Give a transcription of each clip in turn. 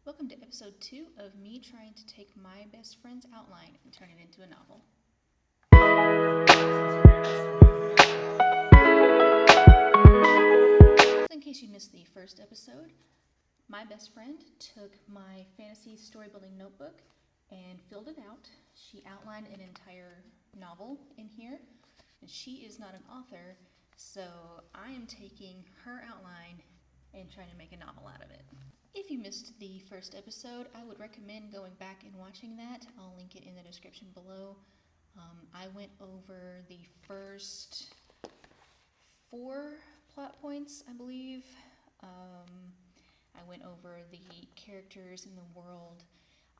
Welcome to episode 2 of me trying to take my best friend's outline and turn it into a novel. In case you missed the first episode, my best friend took my fantasy storybuilding notebook and filled it out. She outlined an entire novel in here, and she is not an author, so I am taking her outline and trying to make a novel out of it. If you missed the first episode, I would recommend going back and watching that. I'll link it in the description below. I went over the first 4 plot points, I believe. I went over the characters in the world.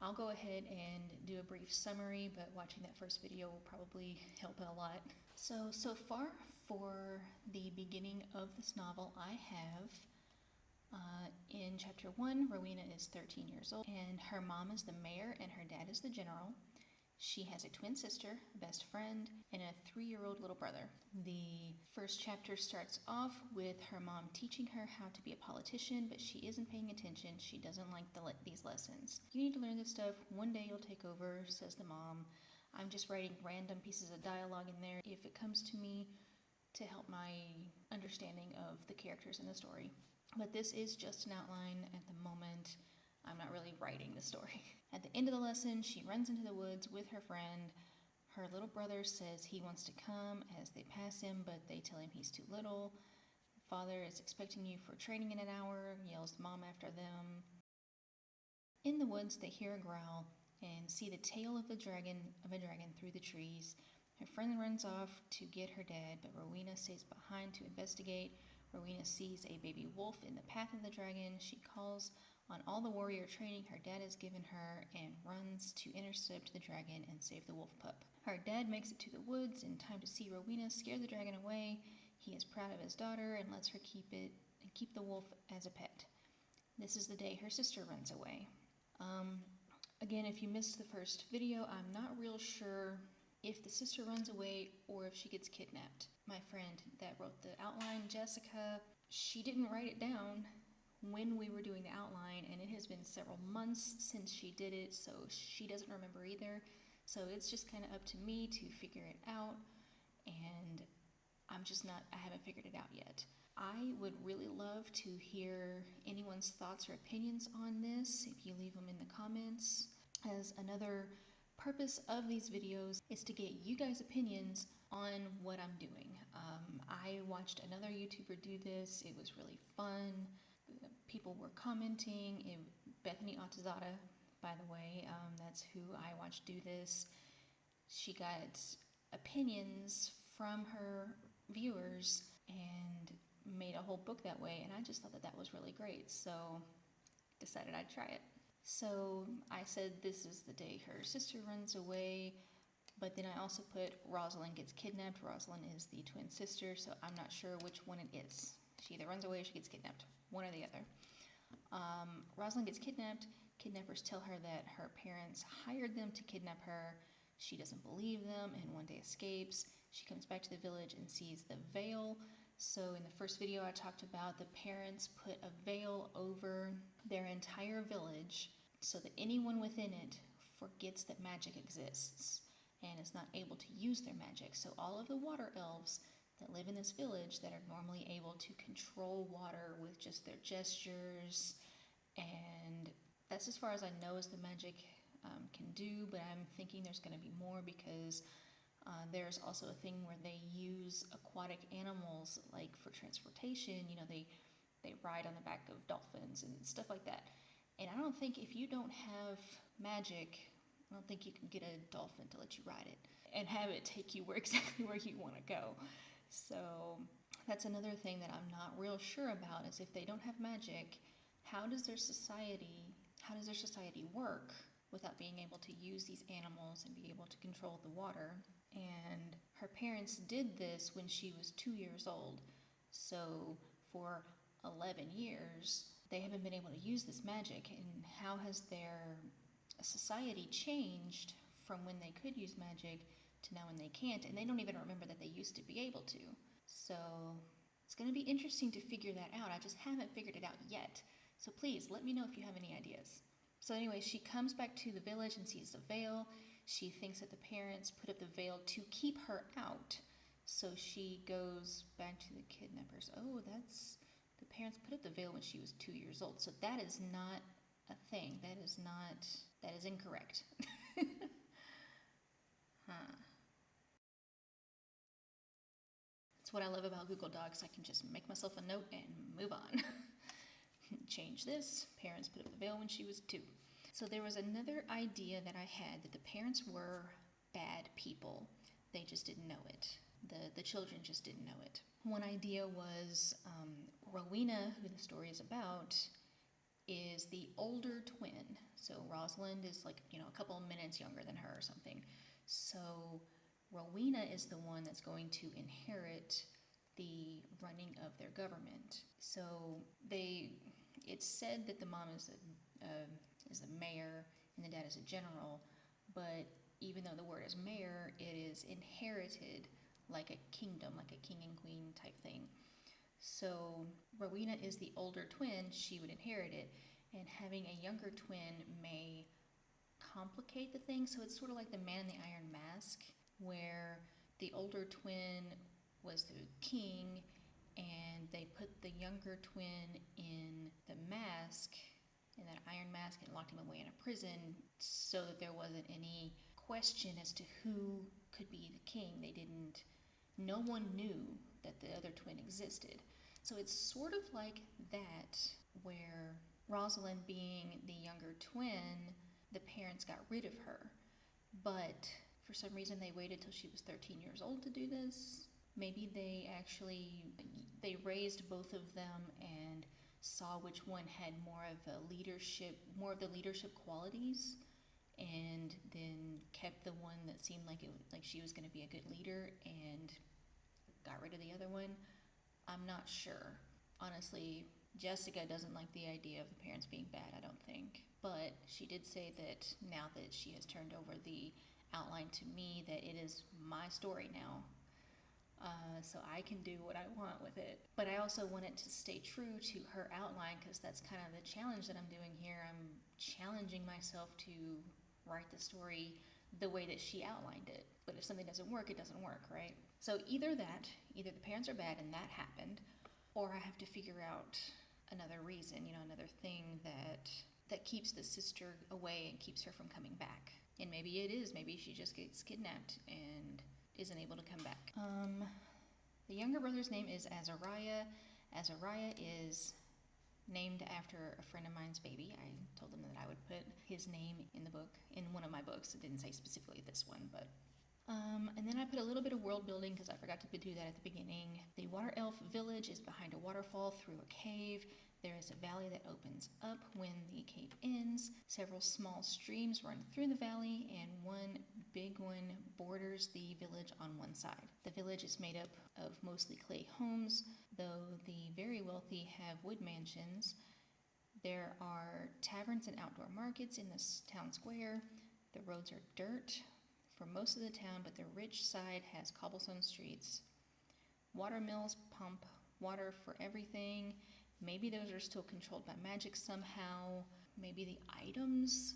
I'll go ahead and do a brief summary, but watching that first video will probably help a lot. So far for the beginning of this novel, I have in chapter 1, Rowena is 13 years old, and her mom is the mayor and her dad is the general. She has a twin sister, a best friend, and a 3-year-old little brother. The first chapter starts off with her mom teaching her how to be a politician, but she isn't paying attention. She doesn't like these lessons. You need to learn this stuff. One day you'll take over, says the mom. I'm just writing random pieces of dialogue in there if it comes to me to help my understanding of the characters in the story. But this is just an outline at the moment. I'm not really writing the story. At the end of the lesson, she runs into the woods with her friend. Her little brother says he wants to come as they pass him, but they tell him he's too little. Father is expecting you for training in an hour, yells mom after them. In the woods, they hear a growl and see the tail of a dragon through the trees. Her friend runs off to get her dad, but Rowena stays behind to investigate. Rowena sees a baby wolf in the path of the dragon. She calls on all the warrior training her dad has given her and runs to intercept the dragon and save the wolf pup. Her dad makes it to the woods in time to see Rowena scare the dragon away. He is proud of his daughter and lets her keep the wolf as a pet. This is the day her sister runs away. Again, if you missed the first video, I'm not real sure if the sister runs away or if she gets kidnapped. My friend that wrote the outline, Jessica, she didn't write it down when we were doing the outline, and it has been several months since she did it, so she doesn't remember either. So it's just kind of up to me to figure it out, and I haven't figured it out yet. I would really love to hear anyone's thoughts or opinions on this if you leave them in the comments. As another purpose of these videos is to get you guys' opinions on what I'm doing. I watched another YouTuber do this. It was really fun. People were commenting. Bethany Altazada, by the way, that's who I watched do this. She got opinions from her viewers and made a whole book that way, and I just thought that was really great, so decided I'd try it. So I said this is the day her sister runs away, but then I also put Rosalind gets kidnapped. Rosalind is the twin sister, so I'm not sure which one it is. She either runs away or she gets kidnapped, one or the other. Rosalind gets kidnapped. Kidnappers tell her that her parents hired them to kidnap her. She doesn't believe them and one day escapes. She comes back to the village and sees the veil. So in the first video I talked about the parents put a veil over their entire village so that anyone within it forgets that magic exists and is not able to use their magic. So all of the water elves that live in this village that are normally able to control water with just their gestures, and that's as far as I know as the magic can do, but I'm thinking there's going to be more because there's also a thing where they use aquatic animals like for transportation. You know, they ride on the back of dolphins and stuff like that. And I don't think if you don't have magic, I don't think you can get a dolphin to let you ride it and have it take you exactly where you want to go. So that's another thing that I'm not real sure about is if they don't have magic, how does their society work without being able to use these animals and be able to control the water? And her parents did this when she was 2 years old. So for 11 years, they haven't been able to use this magic. And how has their society changed from when they could use magic to now when they can't? And they don't even remember that they used to be able to. So it's going to be interesting to figure that out. I just haven't figured it out yet. So please let me know if you have any ideas. So anyway, she comes back to the village and sees the veil. She thinks that the parents put up the veil to keep her out. So she goes back to the kidnappers. Oh, the parents put up the veil when she was 2 years old. So that is not a thing. That is incorrect. Huh. That's what I love about Google Docs. I can just make myself a note and move on. Change this. Parents put up the veil when she was 2. So there was another idea that I had, that the parents were bad people. They just didn't know it. The children just didn't know it. One idea was Rowena, who the story is about, is the older twin. So Rosalind is like, a couple of minutes younger than her or something. So Rowena is the one that's going to inherit the running of their government. So it's said that the mom is a mayor and the dad is a general, but even though the word is mayor, it is inherited like a kingdom, like a king and queen type thing. So Rowena is the older twin, she would inherit it, and having a younger twin may complicate the thing. So it's sort of like the Man in the Iron Mask, where the older twin was the king and they put the younger twin in the mask, in that iron mask, and locked him away in a prison so that there wasn't any question as to who could be the king. No one knew that the other twin existed. So it's sort of like that, where Rosalind being the younger twin, the parents got rid of her. But for some reason they waited till she was 13 years old to do this. Maybe they raised both of them and saw which one had more of the leadership qualities, and then kept the one that seemed like she was going to be a good leader and got rid of the other one. I'm not sure. Honestly, Jessica doesn't like the idea of the parents being bad, I don't think. But she did say that now that she has turned over the outline to me, that it is my story now. So I can do what I want with it. But I also want it to stay true to her outline, because that's kind of the challenge that I'm doing here. I'm challenging myself to write the story the way that she outlined it. But if something doesn't work, it doesn't work, right? So either the parents are bad and that happened, or I have to figure out another reason, another thing that keeps the sister away and keeps her from coming back. And maybe she just gets kidnapped and isn't able to come back. The younger brother's name is Azariah. Azariah is named after a friend of mine's baby. I told them that I would put his name in one of my books. It didn't say specifically this one, but and then I put a little bit of world building because I forgot to do that at the beginning. The water elf village is behind a waterfall through a cave. There is a valley that opens up when the cave ends. Several small streams run through the valley, and one big one borders the village on one side. The village is made up of mostly clay homes, though the very wealthy have wood mansions. There are taverns and outdoor markets in the town square. The roads are dirt for most of the town, but the rich side has cobblestone streets. Water mills pump water for everything. Maybe those are still controlled by magic somehow. Maybe the items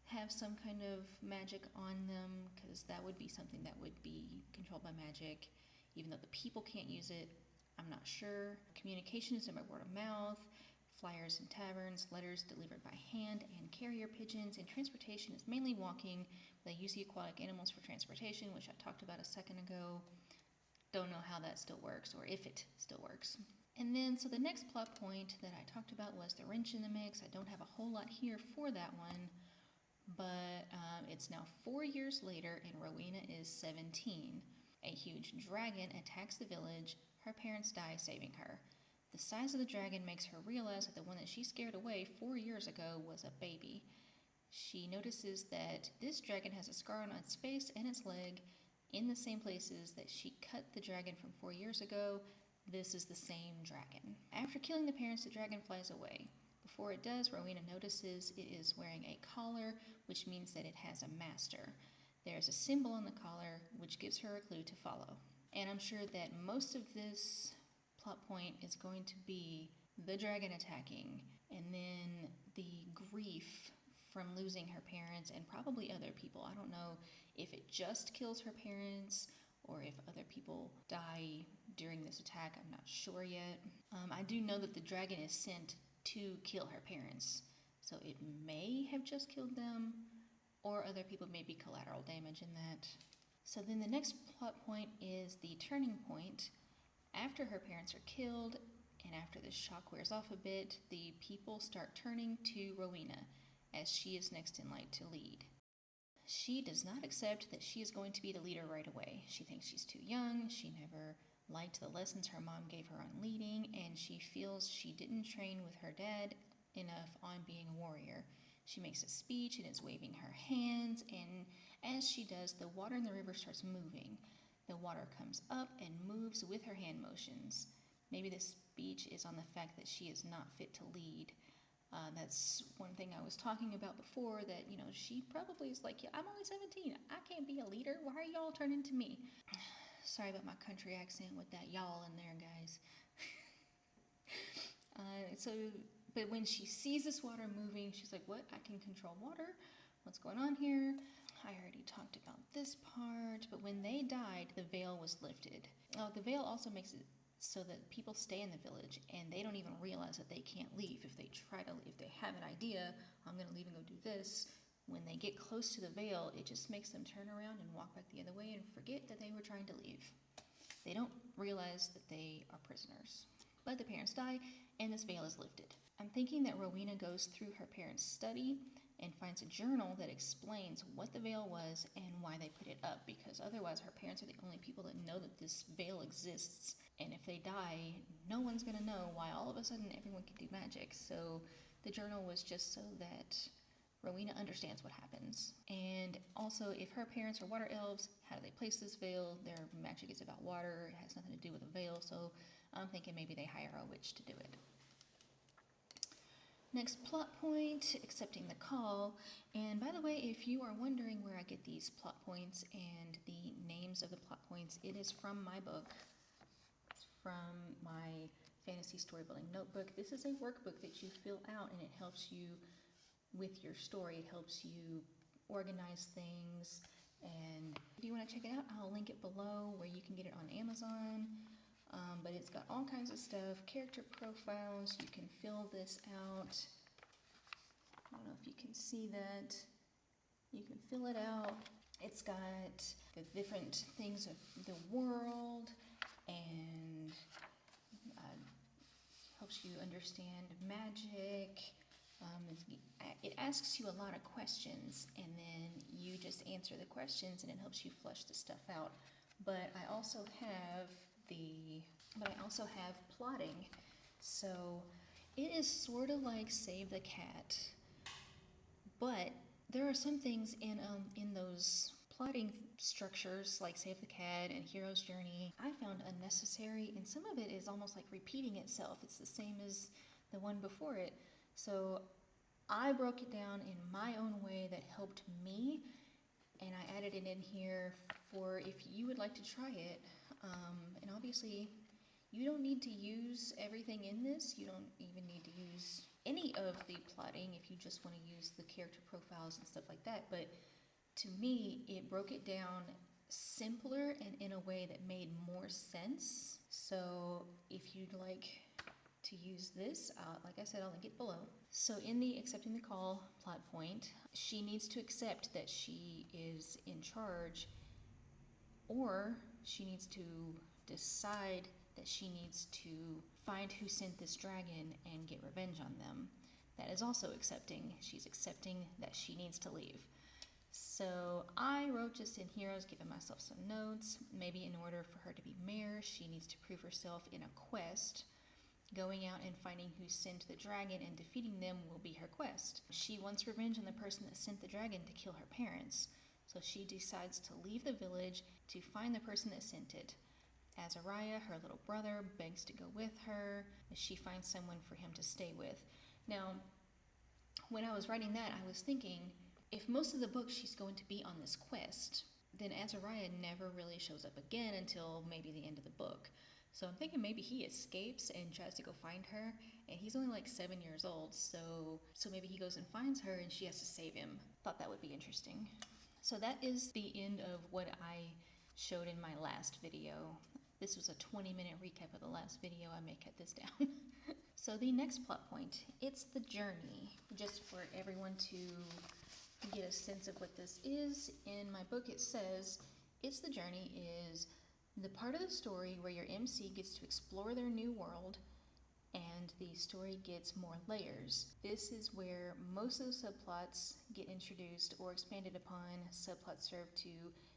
have some kind of magic on them, because that would be something that would be controlled by magic. Even though the people can't use it, I'm not sure. Communication is by word of mouth. Flyers in taverns, letters delivered by hand, and carrier pigeons. And transportation is mainly walking. They use the aquatic animals for transportation, which I talked about a second ago. Don't know how that still works, or if it still works. And then, so the next plot point that I talked about was the wrench in the mix. I don't have a whole lot here for that one, but it's now 4 years later, and Rowena is 17. A huge dragon attacks the village. Her parents die, saving her. The size of the dragon makes her realize that the one that she scared away 4 years ago was a baby. She notices that this dragon has a scar on its face and its leg in the same places that she cut the dragon from 4 years ago. This is the same dragon. After killing the parents, the dragon flies away. Before it does, Rowena notices it is wearing a collar, which means that it has a master. There's a symbol on the collar, which gives her a clue to follow. And I'm sure that most of this plot point is going to be the dragon attacking, and then the grief from losing her parents and probably other people. I don't know if it just kills her parents or if other people die during this attack. I'm not sure yet. I do know that the dragon is sent to kill her parents, so it may have just killed them, or other people may be collateral damage in that. So then the next plot point is the turning point. After her parents are killed, and after the shock wears off a bit, the people start turning to Rowena, as she is next in line to lead. She does not accept that she is going to be the leader right away. She thinks she's too young, she never liked the lessons her mom gave her on leading, and she feels she didn't train with her dad enough on being a warrior. She makes a speech and is waving her hands, and as she does, the water in the river starts moving. The water comes up and moves with her hand motions. Maybe this speech is on the fact that she is not fit to lead. That's one thing I was talking about before, that, she probably is like, yeah, I'm only 17. I can't be a leader. Why are y'all turning to me? Sorry about my country accent with that y'all in there, guys. But when she sees this water moving, she's like, what? I can control water? What's going on here? I already talked about this part, but when they died, the veil was lifted. The veil also makes it so that people stay in the village and they don't even realize that they can't leave. If they have an idea, I'm going to leave and go do this, when they get close to the veil, it just makes them turn around and walk back the other way and forget that they were trying to leave. They don't realize that they are prisoners. But the parents die and this veil is lifted. I'm thinking that Rowena goes through her parents' study and finds a journal that explains what the veil was and why they put it up, because otherwise her parents are the only people that know that this veil exists, and if they die, no one's going to know why all of a sudden everyone can do magic. So the journal was just so that Rowena understands what happens. And also, if her parents are water elves, how do they place this veil? Their magic is about water, it has nothing to do with a veil, so I'm thinking maybe they hire a witch to do it. Next plot point, accepting the call. And by the way, if you are wondering where I get these plot points and the names of the plot points, it is from my book. It's from my fantasy storybuilding notebook. This is a workbook that you fill out and it helps you with your story. It helps you organize things. And if you want to check it out, I'll link it below where you can get it on Amazon. But it's got all kinds of stuff, character profiles. You can fill this out. I don't know if you can see that. You can fill it out. It's got the different things of the world and helps you understand magic. It asks you a lot of questions, and then you just answer the questions, and it helps you flesh the stuff out. But I also have plotting. So it is sort of like Save the Cat, but there are some things in those plotting structures like Save the Cat and Hero's Journey I found unnecessary, and some of it is almost like repeating itself. It's the same as the one before it. So I broke it down in my own way that helped me, and I added it in here for if you would like to try it. And obviously, you don't need to use everything in this. You don't even need to use any of the plotting if you just want to use the character profiles and stuff like that. But to me, it broke it down simpler and in a way that made more sense. So if you'd like to use this, like I said, I'll link it below. So in the accepting the call plot point, she needs to accept that she is in charge, or she needs to decide that she needs to find who sent this dragon and get revenge on them. That is also accepting. She's accepting that she needs to leave. So I wrote just in here, I was giving myself some notes. Maybe in order for her to be mayor, she needs to prove herself in a quest. Going out and finding who sent the dragon and defeating them will be her quest. She wants revenge on the person that sent the dragon to kill her parents. So she decides to leave the village to find the person that sent it. Azariah, her little brother, begs to go with her. She finds someone for him to stay with. Now, when I was writing that, I was thinking, if most of the book she's going to be on this quest, then Azariah never really shows up again until maybe the end of the book. So I'm thinking maybe he escapes and tries to go find her, And he's only like 7 years old, so maybe he goes and finds her and she has to save him. Thought that would be interesting. So that is the end of what I showed in my last video. This was a 20-minute recap of the last video. I may cut this down. So the next plot point, it's the journey. Just for everyone to get a sense of what this is, in my book it says, it's the journey is the part of the story where your MC gets to explore their new world and the story gets more layers. This is where most of the subplots get introduced or expanded upon. Subplots serve to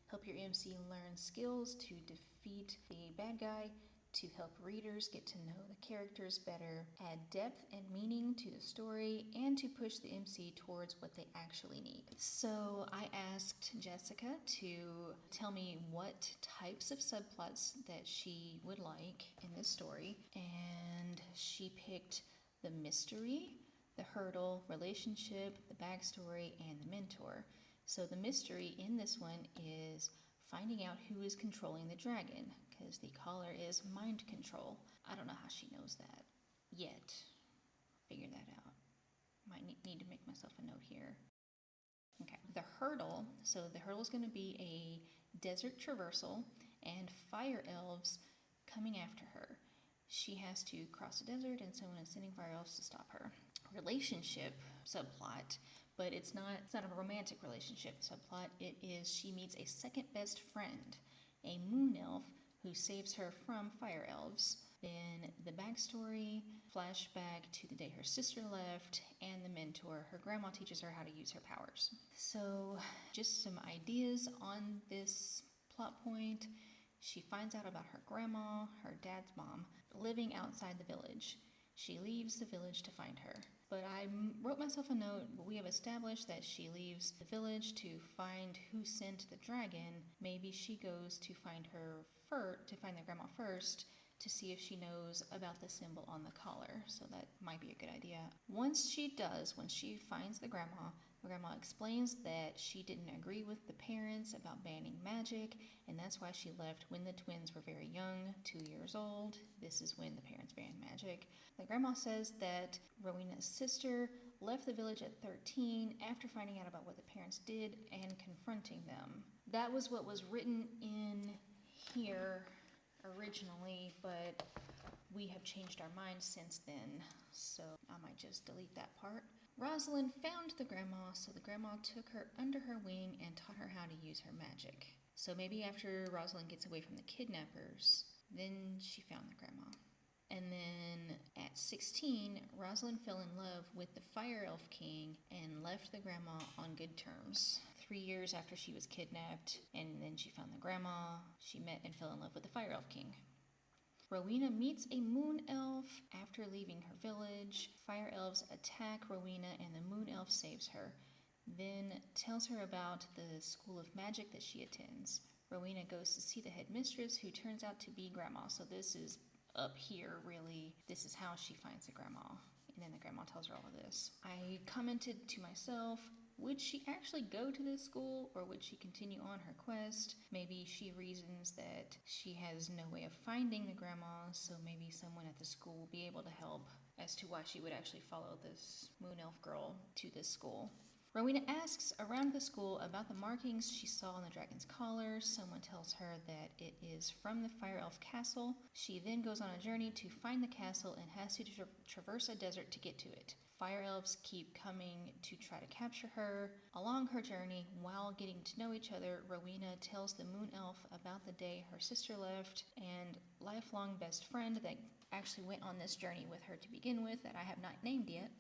help your MC learn skills to defeat the bad guy, to help readers get to know the characters better, add depth and meaning to the story, and to push the MC towards what they actually need. So I asked Jessica to tell me what types of subplots that she would like in this story, and she picked the mystery, the hurdle, relationship, the backstory, and the mentor. So the mystery in this one is finding out who is controlling the dragon, because the caller is mind control. I don't know how she knows that yet. Figure that out. Might need to make myself a note here. Okay, the hurdle. So the hurdle is going to be a desert traversal and fire elves coming after her. She has to cross the desert and someone is sending fire elves to stop her. Relationship subplot, but it's not a romantic relationship subplot. It is she meets a second best friend, a moon elf who saves her from fire elves. Then the backstory, flashback to the day her sister left, and the mentor. Her grandma teaches her how to use her powers. So just some ideas on this plot point. She finds out about her grandma, her dad's mom, living outside the village. She leaves the village to find her. But I wrote myself a note. We have established that she leaves the village to find who sent the dragon. Maybe she goes to find the grandma first, to see if she knows about the symbol on the collar. So that might be a good idea. Once she finds the grandma explains that she didn't agree with the parents about banning magic, and that's why she left when the twins were very young, 2 years old. This is when the parents banned magic. The grandma says that Rowena's sister left the village at 13 after finding out about what the parents did and confronting them. That was what was written in here originally, but we have changed our minds since then, so I might just delete that part. Rosalind found the grandma, so the grandma took her under her wing and taught her how to use her magic. So maybe after Rosalind gets away from the kidnappers, then she found the grandma. And then at 16, Rosalind fell in love with the Fire Elf King and left the grandma on good terms. 3 years after she was kidnapped, and then she found the grandma, she met and fell in love with the Fire Elf King. Rowena meets a moon elf after leaving her village. Fire elves attack Rowena and the moon elf saves her, then tells her about the school of magic that she attends. Rowena goes to see the headmistress, who turns out to be grandma. So this is up here, really. This is how she finds the grandma. And then the grandma tells her all of this. I commented to myself, would she actually go to this school, or would she continue on her quest? Maybe she reasons that she has no way of finding the grandma, so maybe someone at the school will be able to help as to why she would actually follow this moon elf girl to this school. Rowena asks around the school about the markings she saw on the dragon's collar. Someone tells her that it is from the Fire Elf Castle. She then goes on a journey to find the castle and has to traverse a desert to get to it. Fire elves keep coming to try to capture her. Along her journey, while getting to know each other, Rowena tells the moon elf about the day her sister left and lifelong best friend that actually went on this journey with her to begin with, that I have not named yet,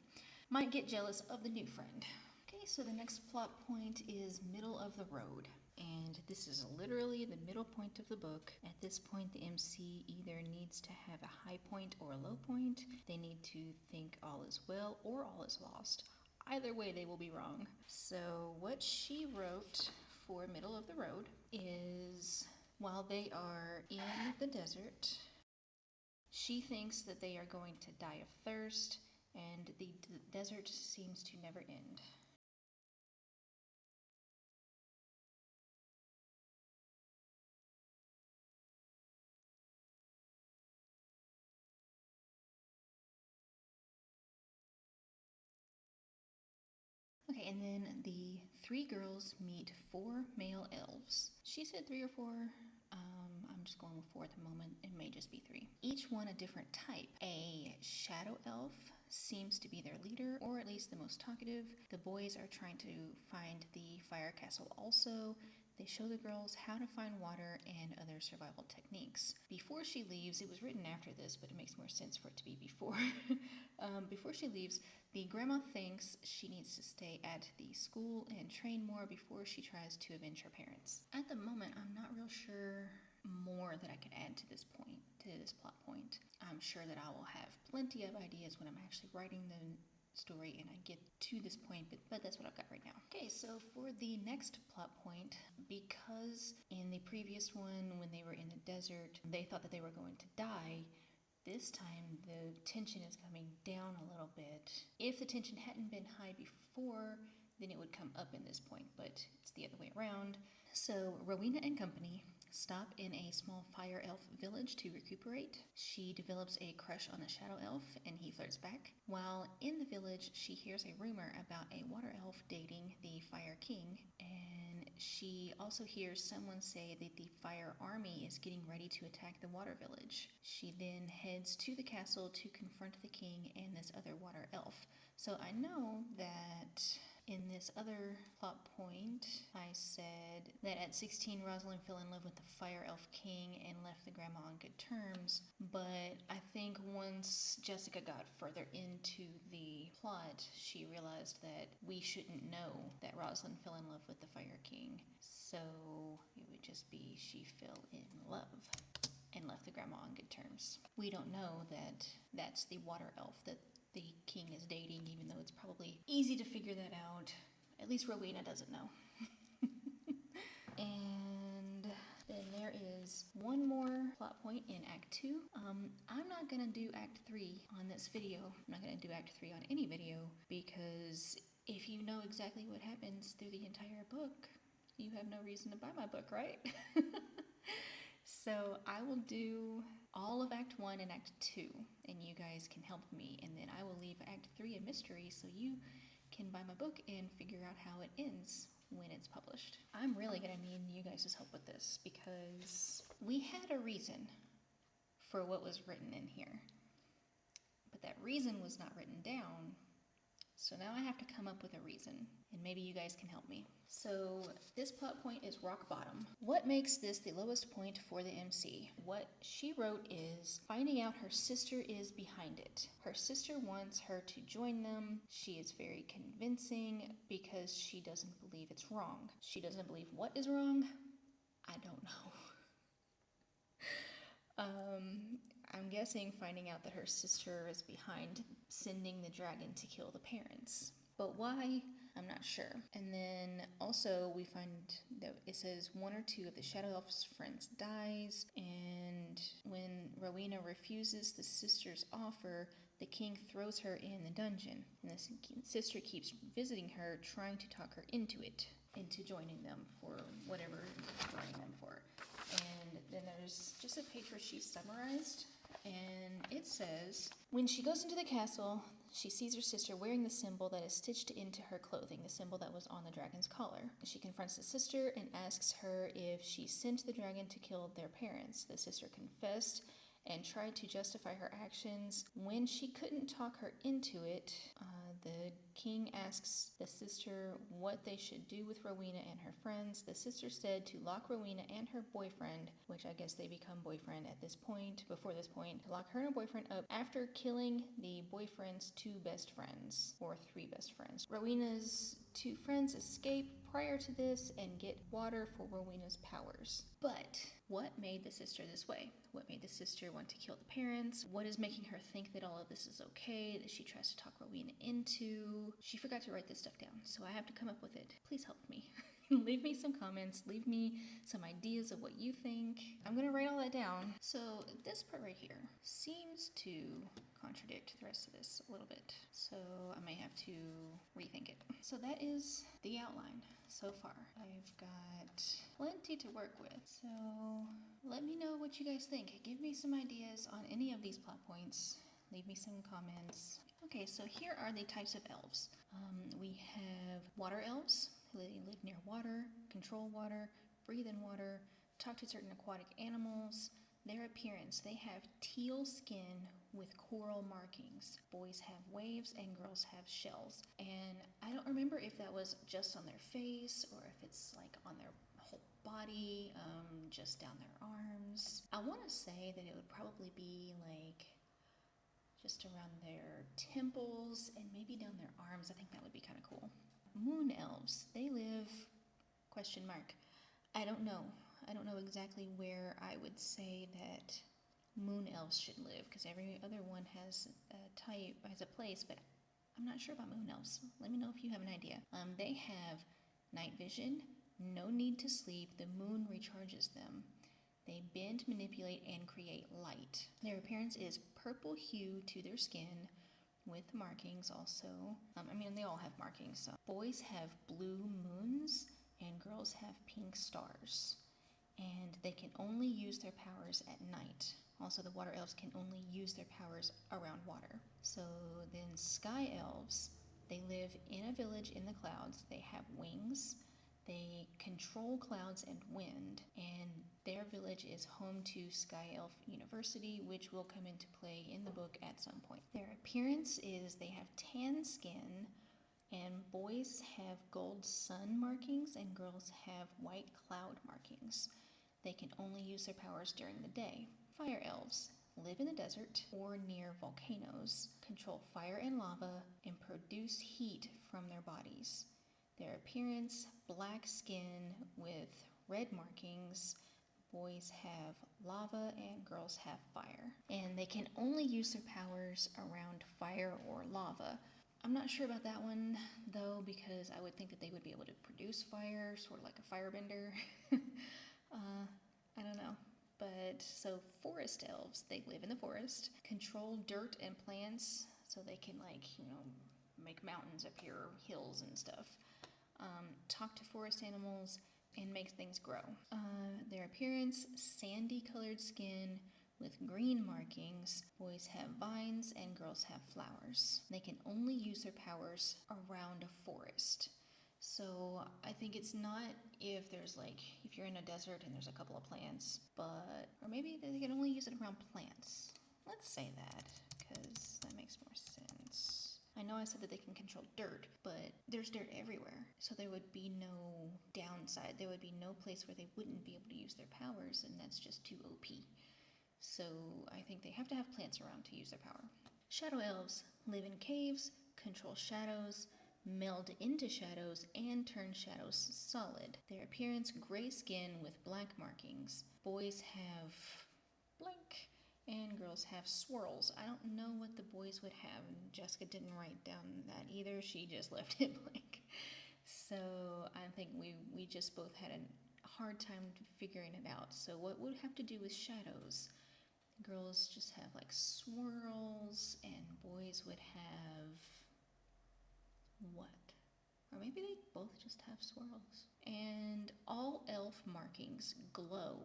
might get jealous of the new friend. Okay, so the next plot point is middle of the road. And this is literally the middle point of the book. At this point, the MC either needs to have a high point or a low point. They need to think all is well or all is lost. Either way, they will be wrong. So what she wrote for middle of the road is, while they are in the desert, she thinks that they are going to die of thirst, and the desert seems to never end. Okay, and then the 3 girls meet 4 male elves. She said 3 or 4. I'm just going with 4 at the moment. It may just be 3. Each one a different type. A shadow elf seems to be their leader, or at least the most talkative. The boys are trying to find the fire castle also. They show the girls how to find water and other survival techniques. Before she leaves, it was written after this, but it makes more sense for it to be before. Before she leaves, the grandma thinks she needs to stay at the school and train more before she tries to avenge her parents. At the moment, I'm not real sure more that I could add to this point, to this plot point. I'm sure that I will have plenty of ideas when I'm actually writing the story and I get to this point, but that's what I've got right now. Okay, so for the next plot point, because in the previous one, when they were in the desert, they thought that they were going to die, this time the tension is coming down a little bit. If the tension hadn't been high before, then it would come up in this point, but it's the other way around. So Rowena and company stop in a small fire elf village to recuperate. She develops a crush on the shadow elf and he flirts back. While in the village, she hears a rumor about a water elf dating the fire king, and she also hears someone say that the fire army is getting ready to attack the water village. She then heads to the castle to confront the king and this other water elf. So I know that in this other plot point, I said that at 16, Rosalind fell in love with the fire elf king and left the grandma on good terms. But I think once Jessica got further into the plot, she realized that we shouldn't know that Rosalind fell in love with the fire king. So it would just be she fell in love and left the grandma on good terms. We don't know that that's the water elf that the king is dating, even though it's probably easy to figure that out. At least Rowena doesn't know. And then there is one more plot point in Act 2. I'm not going to do Act 3 on this video. I'm not going to do Act 3 on any video, because if you know exactly what happens through the entire book, you have no reason to buy my book, right? So I will do all of Act 1 and Act 2, and you guys can help me, and then I will leave Act 3 a mystery so you can buy my book and figure out how it ends when it's published. I'm really going to need you guys' help with this, because we had a reason for what was written in here, but that reason was not written down. So now I have to come up with a reason, and maybe you guys can help me. So this plot point is rock bottom. What makes this the lowest point for the MC? What she wrote is finding out her sister is behind it. Her sister wants her to join them. She is very convincing because she doesn't believe it's wrong. She doesn't believe what is wrong? I don't know. I'm guessing finding out that her sister is behind sending the dragon to kill the parents. But why? I'm not sure. And then also we find that it says 1 or 2 of the Shadow Elf's friends dies, and when Rowena refuses the sister's offer, the king throws her in the dungeon. And the sister keeps visiting her, trying to talk her into joining them for whatever it's joining them for. And then there's just a page where she's summarized, and it says, when she goes into the castle, she sees her sister wearing the symbol that is stitched into her clothing, the symbol that was on the dragon's collar. She confronts the sister and asks her if she sent the dragon to kill their parents. The sister confessed and tried to justify her actions. When she couldn't talk her into it, the king asks the sister what they should do with Rowena and her friends. The sister said to lock Rowena and her boyfriend, which I guess they become boyfriend at this point, before this point, to lock her and her boyfriend up after killing the boyfriend's 2 best friends, or 3 best friends. Rowena's 2 friends escape prior to this and get water for Rowena's powers. But what made the sister this way? What made the sister want to kill the parents? What is making her think that all of this is okay, that she tries to talk Rowena into? She forgot to write this stuff down, so I have to come up with it. Please help me. Leave me some comments. Leave me some ideas of what you think. I'm going to write all that down. So this part right here seems to contradict the rest of this a little bit, so I may have to rethink it. So that is the outline so far. I've got plenty to work with, so let me know what you guys think. Give me some ideas on any of these plot points. Leave me some comments. Okay, so here are the types of elves. We have water elves, who live near water, control water, breathe in water, talk to certain aquatic animals. Their appearance, they have teal skin with coral markings. Boys have waves and girls have shells. And I don't remember if that was just on their face or if it's like on their whole body, just down their arms. I want to say that it would probably be like just around their temples and maybe down their arms. I think that would be kind of cool. Moon elves, they live, question mark. I don't know exactly where I would say that moon elves should live, because every other one has a place, but I'm not sure about moon elves. Let me know if you have an idea. They have night vision, no need to sleep, the moon recharges them. They bend, manipulate, and create light. Their appearance is purple hue to their skin with markings also. They all have markings. So boys have blue moons and girls have pink stars. And they can only use their powers at night. Also, the water elves can only use their powers around water. So then sky elves, they live in a village in the clouds. They have wings. They control clouds and wind, and their village is home to Sky Elf University, which will come into play in the book at some point. Their appearance is they have tan skin, and boys have gold sun markings and girls have white cloud markings. They can only use their powers during the day. Fire elves live in the desert or near volcanoes, control fire and lava, and produce heat from their bodies. Their appearance, black skin with red markings. Boys have lava and girls have fire. And they can only use their powers around fire or lava. I'm not sure about that one, though, because I would think that they would be able to produce fire, sort of like a firebender. I don't know. But, so forest elves, they live in the forest, control dirt and plants, so they can, make mountains appear, hills and stuff. Talk to forest animals, and make things grow. Their appearance, sandy colored skin with green markings. Boys have vines and girls have flowers. They can only use their powers around a forest. So I think it's not if you're in a desert and there's a couple of plants, or maybe they can only use it around plants. Let's say that, because that makes more sense. I know I said that they can control dirt, but there's dirt everywhere, so there would be no downside. There would be no place where they wouldn't be able to use their powers, and that's just too OP. So I think they have to have plants around to use their power. Shadow elves live in caves, control shadows, meld into shadows, and turn shadows solid. Their appearance, gray skin with black markings. Boys have blank, and girls have swirls. I don't know what the boys would have. Jessica didn't write down that either. She just left it blank. So I think we just both had a hard time figuring it out. So what would have to do with shadows? Girls just have swirls, and boys would have what? Or maybe they both just have swirls. And all elf markings glow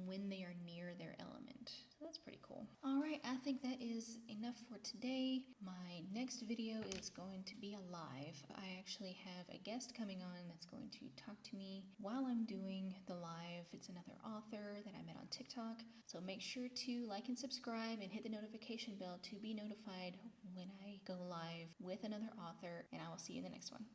when they are near their element. So that's pretty cool. Alright, I think that is enough for today. My next video is going to be a live. I actually have a guest coming on that's going to talk to me while I'm doing the live. It's another author that I met on TikTok. So make sure to like and subscribe and hit the notification bell to be notified when I go live with another author. And I will see you in the next one.